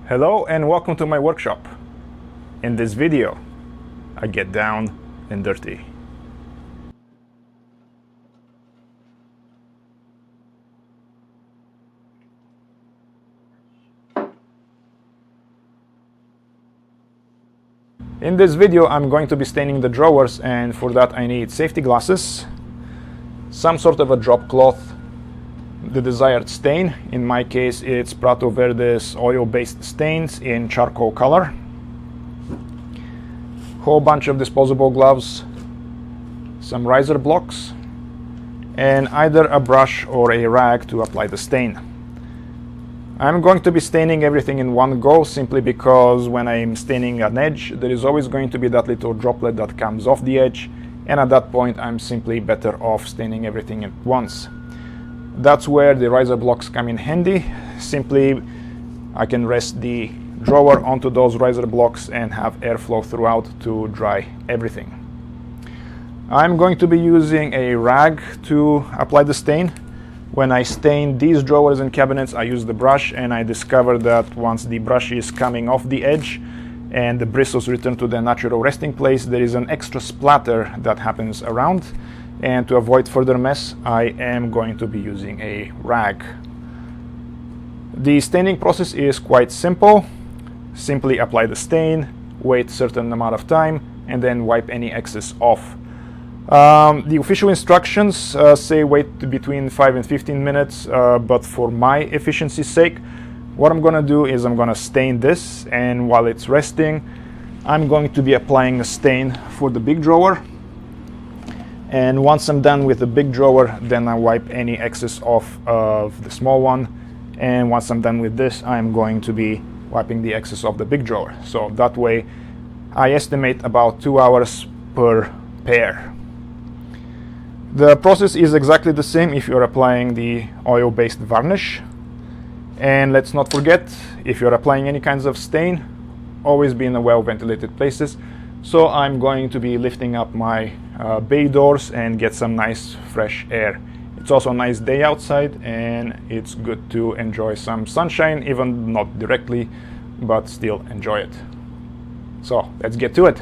Hello and welcome to my workshop. In this video, I get down and dirty. In this video, I'm going to be staining the drawers, and for that I need safety glasses, some sort of a drop cloth, the desired stain. In my case, it's Prato-Verde's oil-based stains in charcoal color, whole bunch of disposable gloves, some riser blocks, and either a brush or a rag to apply the stain. I'm going to be staining everything in one go simply because when I'm staining an edge, there is always going to be that little droplet that comes off the edge, and at that point I'm simply better off staining everything at once. That's where the riser blocks come in handy. Simply I can rest the drawer onto those riser blocks and have airflow throughout to dry everything. I'm going to be using a rag to apply the stain. When I stain these drawers and cabinets, I use the brush, and I discovered that once the brush is coming off the edge and the bristles return to their natural resting place, there is an extra splatter that happens around. And to avoid further mess, I am going to be using a rag. The staining process is quite simple. Simply apply the stain, wait a certain amount of time, and then wipe any excess off. The official instructions say wait between 5 and 15 minutes, but for my efficiency's sake, what I'm gonna do is I'm gonna stain this, and while it's resting, I'm going to be applying a stain for the big drawer. And once I'm done with the big drawer, then I wipe any excess off of the small one. And once I'm done with this, I'm going to be wiping the excess of the big drawer. So that way, I estimate about 2 hours per pair. The process is exactly the same if you're applying the oil-based varnish. And let's not forget, if you're applying any kinds of stain, always be in a well-ventilated places. So I'm going to be lifting up my bay doors and get some nice fresh air. It's also a nice day outside, and it's good to enjoy some sunshine, even not directly, but still enjoy it. So let's get to it.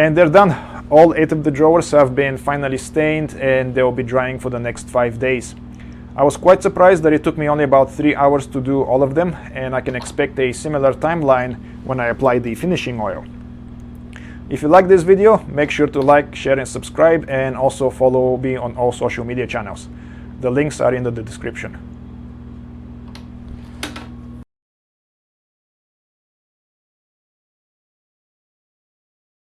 And they're done. All 8 of the drawers have been finally stained, and they'll be drying for the next 5 days. I was quite surprised that it took me only about 3 hours to do all of them, and I can expect a similar timeline when I apply the finishing oil. If you like this video, make sure to like, share, and subscribe, and also follow me on all social media channels. The links are in the description.